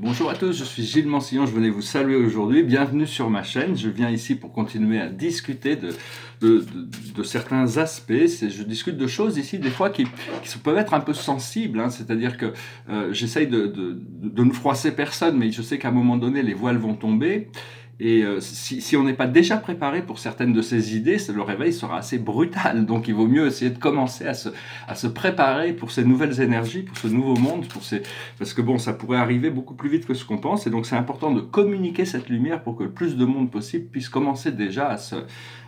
Bonjour à tous, je suis Gilles Mansillon, je venais vous saluer aujourd'hui, bienvenue sur ma chaîne. Je viens ici pour continuer à discuter de certains aspects. Je discute de choses ici des fois qui peuvent être un peu sensibles, hein. C'est-à-dire que j'essaye de ne froisser personne, mais je sais qu'à un moment donné les voiles vont tomber. Et si on n'est pas déjà préparé pour certaines de ces idées, le réveil sera assez brutal. Donc il vaut mieux essayer de commencer à se préparer pour ces nouvelles énergies, pour ce nouveau monde, parce que bon, ça pourrait arriver beaucoup plus vite que ce qu'on pense. Et donc c'est important de communiquer cette lumière pour que le plus de monde possible puisse commencer déjà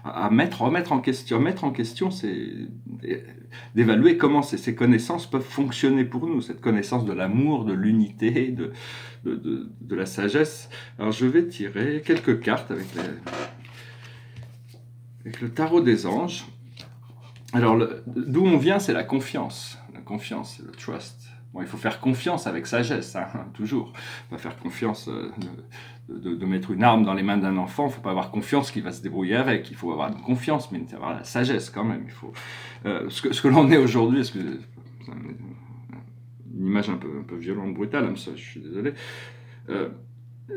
à remettre en question, c'est d'évaluer comment ces connaissances peuvent fonctionner pour nous, cette connaissance de l'amour, de l'unité, de la sagesse. Alors je vais tirer quelques cartes avec le tarot des anges. Alors d'où on vient, c'est la confiance, c'est le trust. Bon, il faut faire confiance avec sagesse, hein, toujours. Pas faire confiance de mettre une arme dans les mains d'un enfant. Il ne faut pas avoir confiance qu'il va se débrouiller avec. Il faut avoir une confiance, mais avoir la sagesse quand même. Il faut ce que l'on est aujourd'hui. Une image un peu violente, brutale, hein, ça, je suis désolé.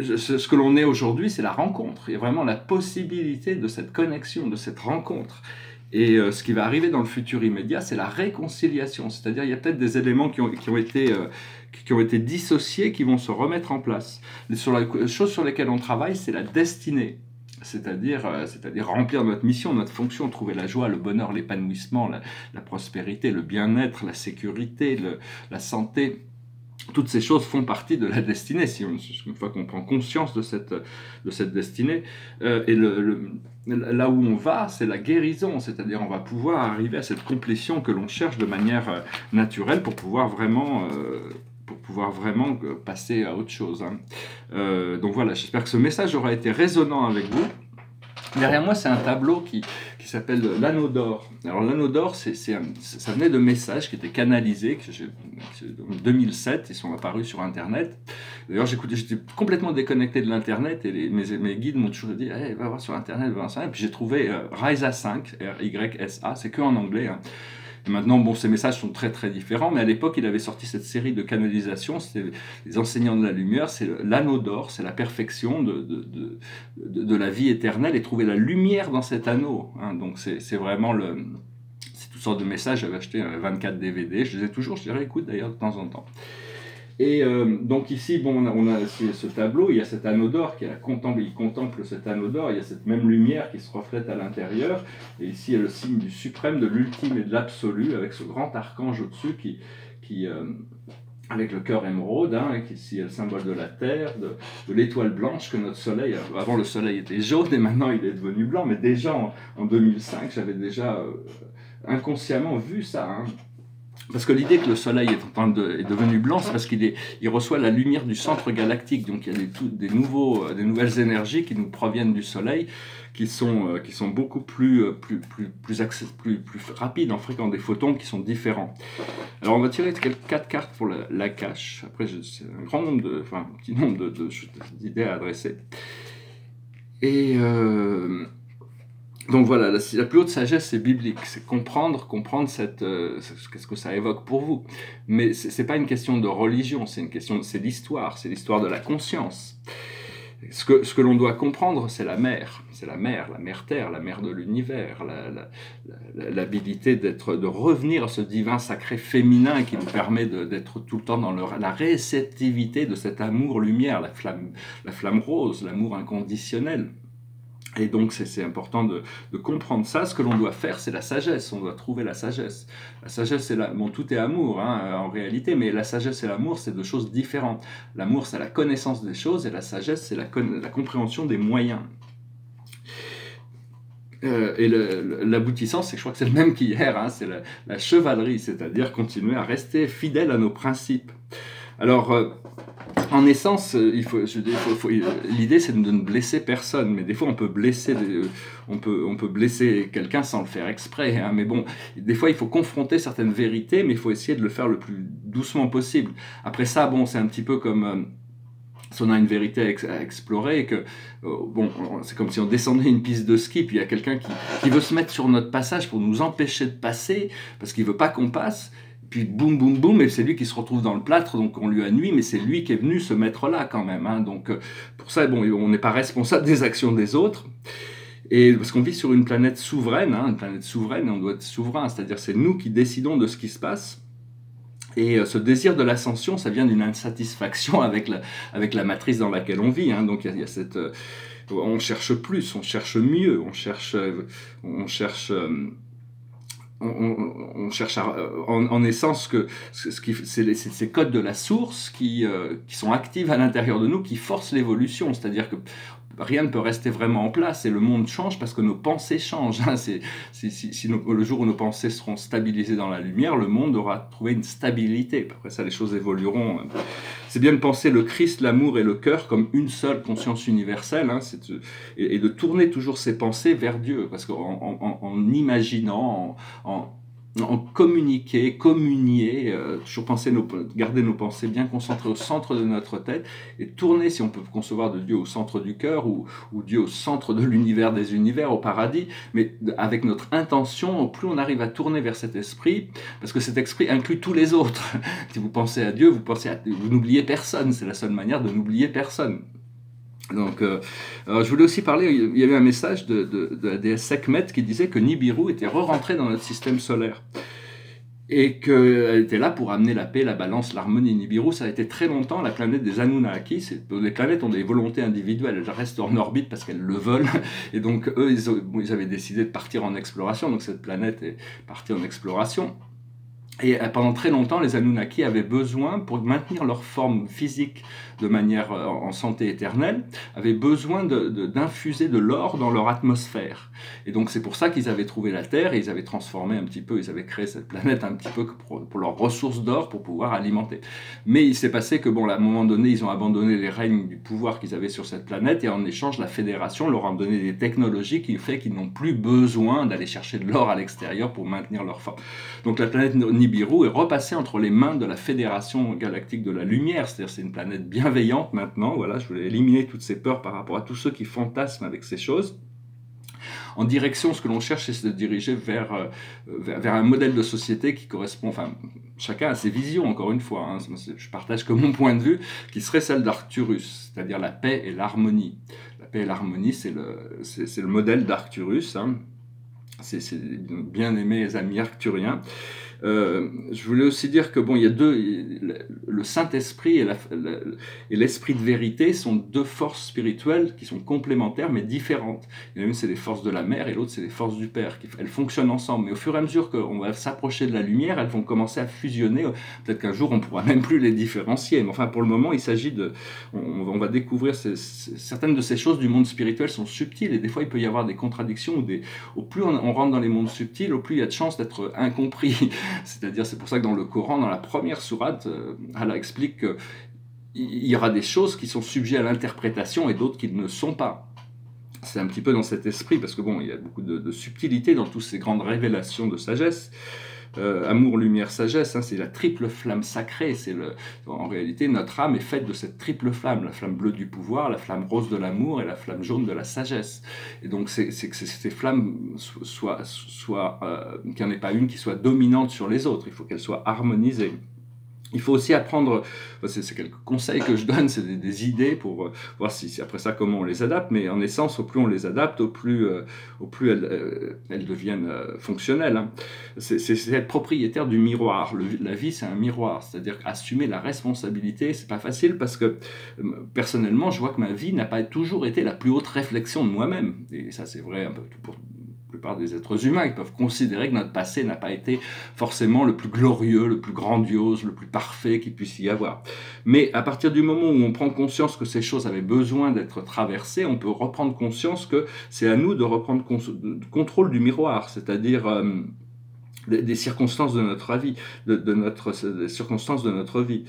Ce que l'on est aujourd'hui, c'est la rencontre. Il y a vraiment la possibilité de cette connexion, de cette rencontre. Et ce qui va arriver dans le futur immédiat, c'est la réconciliation. C'est-à-dire, il y a peut-être des éléments qui ont été dissociés, qui vont se remettre en place. Les choses sur lesquelles on travaille, c'est la destinée. C'est-à-dire remplir notre mission, notre fonction, trouver la joie, le bonheur, l'épanouissement, la prospérité, le bien-être, la sécurité, la santé. Toutes ces choses font partie de la destinée, une fois qu'on prend conscience de cette destinée. Et là où on va, c'est la guérison, c'est-à-dire on va pouvoir arriver à cette complétion que l'on cherche de manière naturelle pour pouvoir vraiment passer à autre chose, hein. Donc voilà, j'espère que ce message aura été résonnant avec vous. Derrière moi, c'est un tableau qui s'appelle l'Anneau d'Or. Alors l'Anneau d'Or, ça venait de messages qui étaient canalisés, en 2007, ils sont apparus sur Internet. D'ailleurs, j'étais complètement déconnecté de l'Internet et mes guides m'ont toujours dit hey, va voir sur Internet, va voir ça. Et puis j'ai trouvé Rysa 5, R-Y-S-A, c'est que en anglais, hein. Et maintenant, bon, ces messages sont très très différents, mais à l'époque, il avait sorti cette série de canalisations, c'était les enseignants de la lumière, c'est l'anneau d'or, c'est la perfection de la vie éternelle, et trouver la lumière dans cet anneau, hein. Donc c'est vraiment c'est toutes sortes de messages. J'avais acheté 24 DVD, je les ai toujours, je les réécoute d'ailleurs de temps en temps. Et donc ici, bon, on a ce tableau, il y a cet anneau d'or il contemple cet anneau d'or, il y a cette même lumière qui se reflète à l'intérieur, et ici il y a le signe du suprême, de l'ultime et de l'absolu, avec ce grand archange au-dessus avec le cœur émeraude, hein, et qui ici est le symbole de la terre, de l'étoile blanche, que notre soleil, avant le soleil était jaune et maintenant il est devenu blanc, mais déjà en 2005, j'avais déjà inconsciemment vu ça, hein. Parce que l'idée que le Soleil est devenu blanc, c'est parce qu'il reçoit la lumière du centre galactique. Donc il y a des nouvelles énergies qui nous proviennent du Soleil, qui sont beaucoup plus rapides en fréquence, des photons qui sont différents. Alors on va tirer 4 cartes pour la cache. Après, c'est un petit nombre d'idées à adresser. Et donc voilà, la plus haute sagesse, c'est biblique, c'est comprendre qu'est-ce que ça évoque pour vous. Mais c'est pas une question de religion, c'est l'histoire de la conscience. Ce que l'on doit comprendre, c'est la mère terre, la mère de l'univers, l'habilité de revenir à ce divin sacré féminin qui nous permet d'être tout le temps dans la réceptivité de cet amour-lumière, la flamme rose, l'amour inconditionnel. Et donc c'est important de comprendre ça. Ce que l'on doit faire, c'est la sagesse, on doit trouver la sagesse. La sagesse, c'est bon, tout est amour, hein, en réalité, mais la sagesse et l'amour, c'est deux choses différentes. L'amour, c'est la connaissance des choses, et la sagesse, c'est la compréhension des moyens. Et l'aboutissant, je crois que c'est le même qu'hier, hein, c'est la chevalerie, c'est-à-dire continuer à rester fidèle à nos principes. Alors, en essence, l'idée c'est de ne blesser personne, mais des fois on peut blesser quelqu'un sans le faire exprès, hein. Mais bon, des fois il faut confronter certaines vérités, mais il faut essayer de le faire le plus doucement possible. Après ça, bon, c'est un petit peu comme si on a une vérité à explorer, et que bon, c'est comme si on descendait une piste de ski, puis il y a quelqu'un qui veut se mettre sur notre passage pour nous empêcher de passer, parce qu'il veut pas qu'on passe. puis boum, boum, boum, et c'est lui qui se retrouve dans le plâtre, donc on lui a nui, mais c'est lui qui est venu se mettre là quand même. Hein. Donc pour ça, bon, on n'est pas responsable des actions des autres. Et parce qu'on vit sur une planète souveraine, hein, une planète souveraine, et on doit être souverain, c'est-à-dire c'est nous qui décidons de ce qui se passe. Et ce désir de l'ascension, ça vient d'une insatisfaction avec la matrice dans laquelle on vit. Hein. Donc il y a cette... on cherche plus, on cherche mieux, on cherche en essence que c'est ces codes de la source qui sont actifs à l'intérieur de nous, qui forcent l'évolution. C'est-à-dire que rien ne peut rester vraiment en place et le monde change parce que nos pensées changent. Hein. Le jour où nos pensées seront stabilisées dans la lumière, le monde aura trouvé une stabilité. Après ça, les choses évolueront. C'est bien de penser le Christ, l'amour et le cœur comme une seule conscience universelle, hein, et de tourner toujours ses pensées vers Dieu, parce qu'en imaginant, en communier, toujours garder nos pensées bien concentrées au centre de notre tête, et tourner, si on peut concevoir de Dieu au centre du cœur, ou Dieu au centre de l'univers des univers, au paradis, mais avec notre intention, plus on arrive à tourner vers cet esprit, parce que cet esprit inclut tous les autres. Si vous pensez à Dieu, vous n'oubliez personne, c'est la seule manière de n'oublier personne. Donc, je voulais aussi parler, il y avait un message de la déesse Sekhmet qui disait que Nibiru était re-rentrée dans notre système solaire et qu'elle était là pour amener la paix, la balance, l'harmonie. Nibiru, ça a été très longtemps la planète des Anunnaki. Les planètes ont des volontés individuelles, elles restent en orbite parce qu'elles le veulent, et donc eux, ils avaient décidé de partir en exploration, donc cette planète est partie en exploration. Et pendant très longtemps, les Anunnaki avaient besoin, pour maintenir leur forme physique de manière en santé éternelle, avaient besoin d'infuser de l'or dans leur atmosphère. Et donc c'est pour ça qu'ils avaient trouvé la Terre, et ils avaient transformé un petit peu, ils avaient créé cette planète un petit peu pour leurs ressources d'or, pour pouvoir alimenter. Mais il s'est passé que, bon, à un moment donné, ils ont abandonné les règnes du pouvoir qu'ils avaient sur cette planète, et en échange, la Fédération leur a donné des technologies qui fait qu'ils n'ont plus besoin d'aller chercher de l'or à l'extérieur pour maintenir leur forme. Donc la planète Nibiru est repassée entre les mains de la Fédération Galactique de la Lumière, c'est-à-dire c'est une planète bienveillante maintenant. Voilà, je voulais éliminer toutes ces peurs par rapport à tous ceux qui fantasment avec ces choses. En direction, ce que l'on cherche, c'est de diriger vers un modèle de société qui correspond, enfin, chacun a ses visions, encore une fois, hein, je partage que mon point de vue, qui serait celle d'Arcturus, c'est-à-dire la paix et l'harmonie. La paix et l'harmonie, c'est le modèle d'Arcturus, hein. C'est bien aimés amis arcturiens. Je voulais aussi dire que, bon, il y a le Saint-Esprit et l'Esprit de vérité sont deux forces spirituelles qui sont complémentaires mais différentes. Il y en a une, c'est les forces de la mer, et l'autre, c'est les forces du Père. Elles fonctionnent ensemble, mais au fur et à mesure qu'on va s'approcher de la lumière, elles vont commencer à fusionner. Peut-être qu'un jour, on ne pourra même plus les différencier. Mais enfin, pour le moment, il s'agit de... On va découvrir certaines de ces choses du monde spirituel sont subtiles, et des fois, il peut y avoir des contradictions, au plus on rentre dans les mondes subtils, au plus il y a de chances d'être incompris. C'est-à-dire, c'est pour ça que dans le Coran, dans la première sourate, Allah explique qu'il y aura des choses qui sont sujets à l'interprétation et d'autres qui ne le sont pas. C'est un petit peu dans cet esprit, parce que bon, il y a beaucoup de subtilité dans toutes ces grandes révélations de sagesse. Amour, lumière, sagesse, hein, c'est la triple flamme sacrée. En réalité, notre âme est faite de cette triple flamme, la flamme bleue du pouvoir, la flamme rose de l'amour et la flamme jaune de la sagesse. Et donc, c'est que ces flammes qu'il n'y en ait pas une qui soit dominante sur les autres. Il faut qu'elles soient harmonisées. Il faut aussi apprendre, c'est quelques conseils que je donne, c'est des idées pour voir si après ça comment on les adapte, mais en essence, au plus on les adapte, au plus elles deviennent fonctionnelles. Hein. C'est être propriétaire du miroir. La vie, c'est un miroir, c'est-à-dire assumer la responsabilité. C'est pas facile parce que personnellement, je vois que ma vie n'a pas toujours été la plus haute réflexion de moi-même, et ça c'est vrai un peu pour la plupart des êtres humains, qui peuvent considérer que notre passé n'a pas été forcément le plus glorieux, le plus grandiose, le plus parfait qu'il puisse y avoir. Mais à partir du moment où on prend conscience que ces choses avaient besoin d'être traversées, on peut reprendre conscience que c'est à nous de reprendre contrôle du miroir, c'est-à-dire des circonstances de notre vie, des circonstances de notre vie.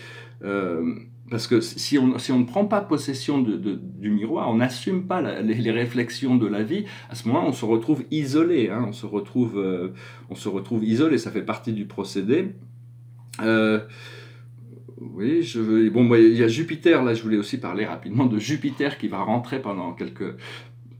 Parce que si on ne prend pas possession du miroir, on n'assume pas les réflexions de la vie, à ce moment-là, on se retrouve isolé. Hein, on se retrouve isolé, ça fait partie du procédé. Oui, bon, il y a Jupiter, là, je voulais aussi parler rapidement de Jupiter qui va rentrer pendant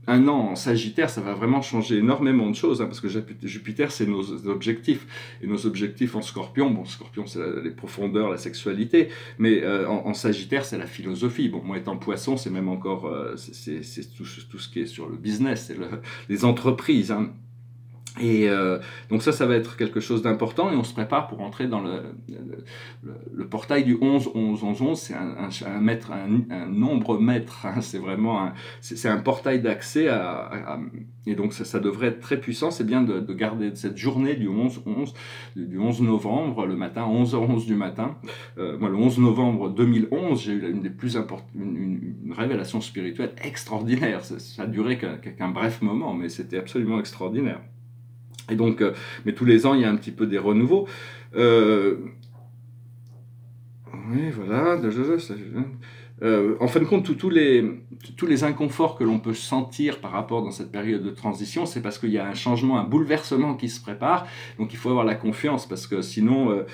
un an en Sagittaire, ça va vraiment changer énormément de choses, hein, parce que Jupiter, c'est nos objectifs. Et nos objectifs en Scorpion, bon, Scorpion, c'est les profondeurs, la sexualité, mais en Sagittaire, c'est la philosophie. Bon, moi, étant Poisson, c'est même encore, c'est tout ce qui est sur le business, c'est les entreprises, hein. Et donc ça va être quelque chose d'important, et on se prépare pour entrer dans le portail du 11, 11, 11, 11, c'est un nombre maître, hein, c'est vraiment c'est un portail d'accès et donc ça devrait être très puissant. C'est bien de garder cette journée du 11, 11, du 11 novembre, le matin, 11h11 du matin. Moi, le 11 novembre 2011, j'ai eu une des plus importantes, une révélation spirituelle extraordinaire. Ça a duré qu'un bref moment, mais c'était absolument extraordinaire. Et donc, mais tous les ans, il y a un petit peu des renouveaux. Oui, voilà. En fin de compte, tous les inconforts que l'on peut sentir par rapport dans cette période de transition, c'est parce qu'il y a un changement, un bouleversement qui se prépare. Donc, il faut avoir la confiance, parce que sinon,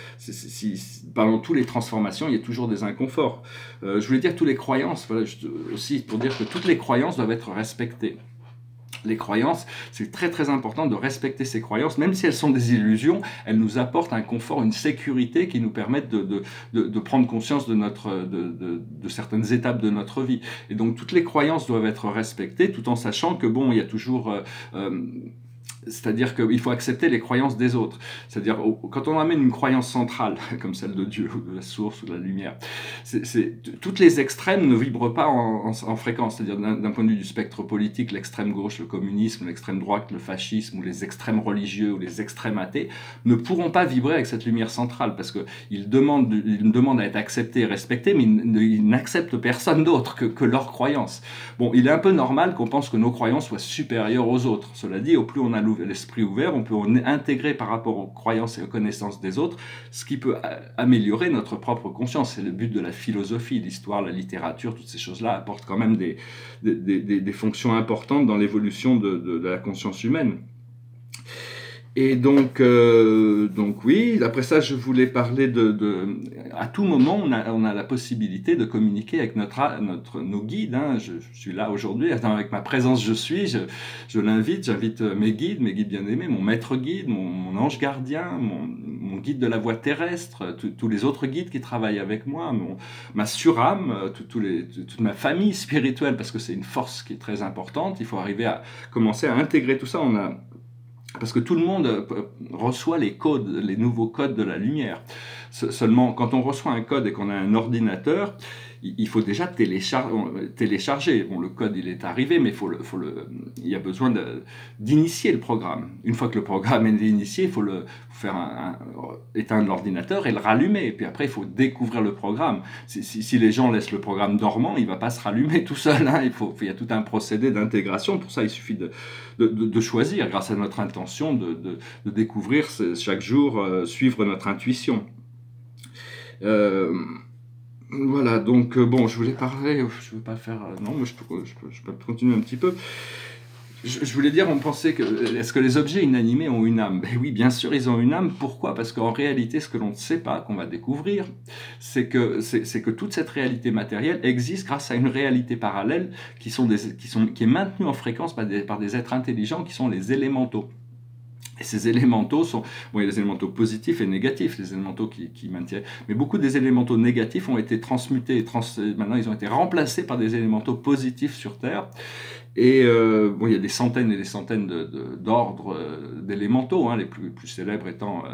pendant toutes les transformations, il y a toujours des inconforts. Je voulais dire toutes les croyances, voilà, aussi pour dire que toutes les croyances doivent être respectées. Les croyances, c'est très très important de respecter ces croyances, même si elles sont des illusions, elles nous apportent un confort, une sécurité qui nous permettent de prendre conscience de certaines étapes de notre vie. Et donc toutes les croyances doivent être respectées, tout en sachant que bon, il y a toujours c'est-à-dire qu'il faut accepter les croyances des autres. C'est-à-dire, quand on amène une croyance centrale, comme celle de Dieu, ou de la source, ou de la lumière, toutes les extrêmes ne vibrent pas en fréquence. C'est-à-dire, d'un point de vue du spectre politique, l'extrême gauche, le communisme, l'extrême droite, le fascisme, ou les extrêmes religieux, ou les extrêmes athées, ne pourront pas vibrer avec cette lumière centrale, parce qu'ils demandent à être acceptés et respectés, mais ils n'acceptent personne d'autre que leurs croyances. Bon, il est un peu normal qu'on pense que nos croyances soient supérieures aux autres. Cela dit, au plus on a l'esprit ouvert, on peut intégrer par rapport aux croyances et aux connaissances des autres, ce qui peut améliorer notre propre conscience. C'est le but de la philosophie, l'histoire, la littérature, toutes ces choses-là apportent quand même des fonctions importantes dans l'évolution de la conscience humaine. Et donc oui, après ça, je voulais parler à tout moment, on a la possibilité de communiquer avec nos guides, hein. Je suis là aujourd'hui, avec ma présence je j'invite mes guides bien-aimés, mon maître guide, mon ange gardien, mon guide de la voie terrestre, tous les autres guides qui travaillent avec moi, ma surâme, toute ma famille spirituelle, parce que c'est une force qui est très importante. Il faut arriver à commencer à intégrer tout ça. Parce que tout le monde reçoit les codes, les nouveaux codes de la lumière. Seulement, quand on reçoit un code et qu'on a un ordinateur, il faut déjà télécharger. Bon, le code, il est arrivé, mais il y a besoin d'initier le programme. Une fois que le programme est initié, il faut éteindre l'ordinateur et le rallumer. Et puis après, il faut découvrir le programme. Si les gens laissent le programme dormant, il ne va pas se rallumer tout seul, hein. Il y a tout un procédé d'intégration. Pour ça, il suffit de choisir, grâce à notre intention, de découvrir chaque jour, suivre notre intuition. Voilà, donc bon, je voulais parler, je ne veux pas faire, non, mais je peux continuer un petit peu. Je voulais dire, on pensait est-ce que les objets inanimés ont une âme? Ben oui, bien sûr, ils ont une âme. Pourquoi? Parce qu'en réalité, ce que l'on ne sait pas, qu'on va découvrir, c'est que toute cette réalité matérielle existe grâce à une réalité parallèle qui est maintenue en fréquence par des êtres intelligents qui sont les élémentaux. Et ces élémentaux sont... Bon, il y a des élémentaux positifs et négatifs, les élémentaux qui maintiennent... Mais beaucoup des élémentaux négatifs ont été transmutés, maintenant ils ont été remplacés par des élémentaux positifs sur Terre. Et bon, il y a des centaines et des centaines d'ordres d'élémentaux, hein, les plus célèbres étant...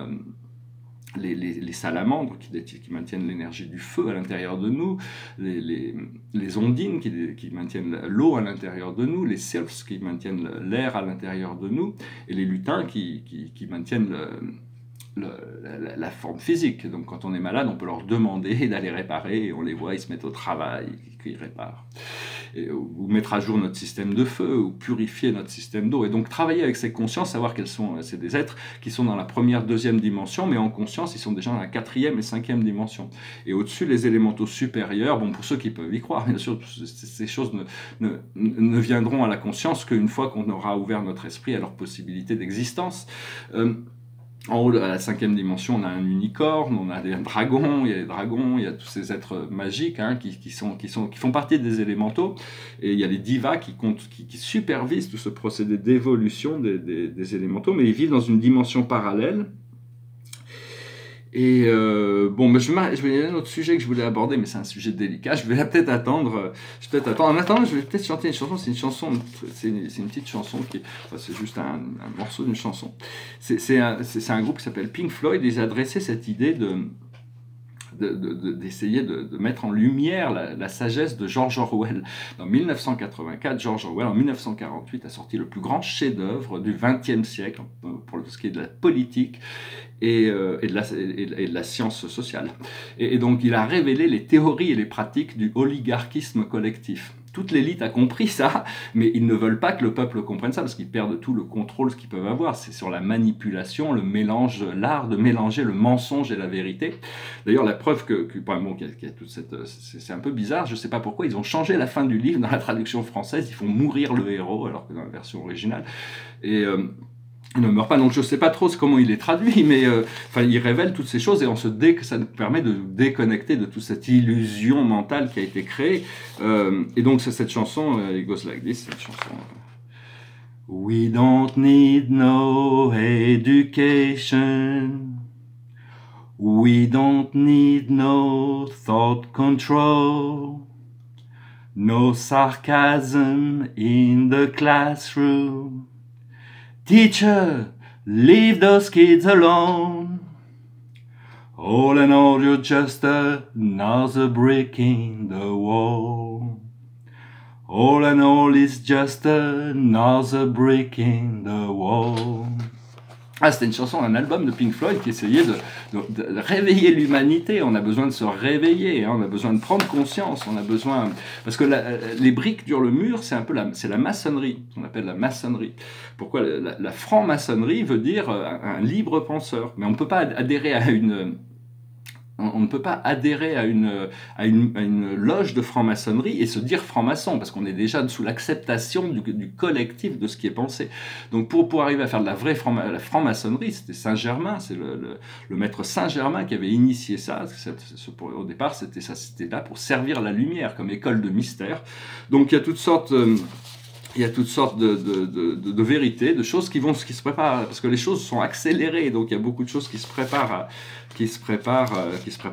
Les salamandres qui maintiennent l'énergie du feu à l'intérieur de nous, les ondines qui maintiennent l'eau à l'intérieur de nous, les sylphs qui maintiennent l'air à l'intérieur de nous, et les lutins qui maintiennent la forme physique. Donc quand on est malade, on peut leur demander d'aller réparer, et on les voit, ils se mettent au travail, ils réparent. Ou mettre à jour notre système de feu, ou purifier notre système d'eau. Et donc travailler avec ces consciences, savoir qu'elles sont, c'est des êtres qui sont dans la première, deuxième dimension, mais en conscience, ils sont déjà dans la quatrième et cinquième dimension. Et au-dessus, les élémentaux supérieurs, bon, pour ceux qui peuvent y croire, bien sûr, ces choses ne viendront à la conscience qu'une fois qu'on aura ouvert notre esprit à leur possibilité d'existence. En haut, à la 5e dimension, on a un unicorne, on a des dragons, il y a tous ces êtres magiques hein, qui font partie des élémentaux, et il y a les divas qui supervisent tout ce procédé d'évolution des élémentaux, mais ils vivent dans une dimension parallèle. Et bon, il y a un autre sujet que je voulais aborder, mais c'est un sujet délicat. Je vais peut-être attendre. En attendant, je vais peut-être chanter une chanson. C'est une petite chanson c'est juste un morceau d'une chanson. C'est un groupe qui s'appelle Pink Floyd. Ils adressaient cette idée d'essayer de mettre en lumière la sagesse de George Orwell. En 1984, George Orwell, en 1948, a sorti le plus grand chef-d'œuvre du XXe siècle, pour ce qui est de la politique et de la science sociale. Et donc, il a révélé les théories et les pratiques du oligarchisme collectif. Toute l'élite a compris ça, mais ils ne veulent pas que le peuple comprenne ça, parce qu'ils perdent tout le contrôle qu'ils peuvent avoir. C'est sur la manipulation, le mélange, l'art de mélanger le mensonge et la vérité. D'ailleurs, la preuve c'est un peu bizarre, je ne sais pas pourquoi, ils ont changé la fin du livre dans la traduction française, ils font mourir le héros, alors que dans la version originale. Et il ne meurt pas, donc je ne sais pas trop comment il est traduit, mais il révèle toutes ces choses, et ça nous permet de déconnecter de toute cette illusion mentale qui a été créée. Et donc cette chanson, it goes like this, cette chanson. We don't need no education. We don't need no thought control. No sarcasm in the classroom. Teacher, leave those kids alone. All in all, you're just another brick in the wall. All in all, it's just another brick in the wall. Ah, c'était une chanson, un album de Pink Floyd qui essayait de réveiller l'humanité. On a besoin de se réveiller, hein, on a besoin de prendre conscience, on a besoin... Parce que les briques sur le mur, c'est la maçonnerie, on appelle la maçonnerie. Pourquoi la franc-maçonnerie veut dire un libre penseur. Mais on ne peut pas adhérer à une... On ne peut pas adhérer à une loge de franc-maçonnerie et se dire franc-maçon, parce qu'on est déjà sous l'acceptation du collectif de ce qui est pensé. Donc pour arriver à faire de la vraie franc-maçonnerie, c'était Saint-Germain, c'est le maître Saint-Germain qui avait initié ça. Au départ, c'était là pour servir la lumière comme école de mystère. Donc il y a toutes sortes... de vérités, de choses qui se préparent, parce que les choses sont accélérées, donc il y a beaucoup de choses qui se préparent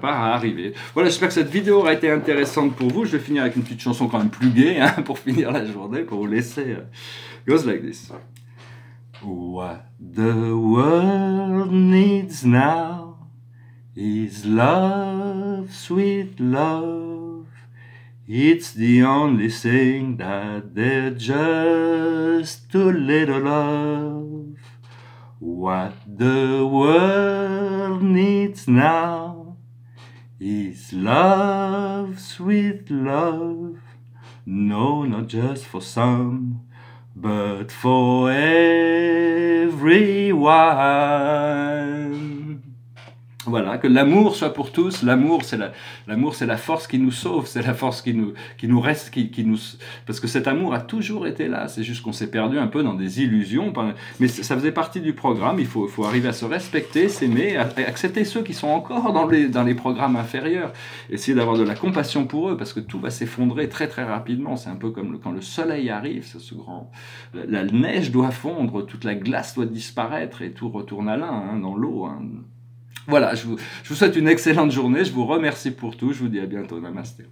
à arriver. Voilà, j'espère que cette vidéo aura été intéressante pour vous. Je vais finir avec une petite chanson quand même plus gaie, hein, pour finir la journée, pour vous laisser. Goes like this. What the world needs now is love, sweet love. It's the only thing that they're just too little of. What the world needs now is love, sweet love. No, not just for some, but for everyone. Voilà, que l'amour soit pour tous. L'amour, c'est la force qui nous sauve, c'est la force qui nous reste, parce que cet amour a toujours été là. C'est juste qu'on s'est perdu un peu dans des illusions, mais ça faisait partie du programme. Il faut arriver à se respecter, s'aimer, accepter ceux qui sont encore dans les programmes inférieurs, essayer d'avoir de la compassion pour eux, parce que tout va s'effondrer très très rapidement. C'est un peu comme quand le soleil arrive, la neige doit fondre, toute la glace doit disparaître et tout retourne à l'un, hein, dans l'eau. Hein. Voilà, je vous souhaite une excellente journée, je vous remercie pour tout, je vous dis à bientôt, namasté.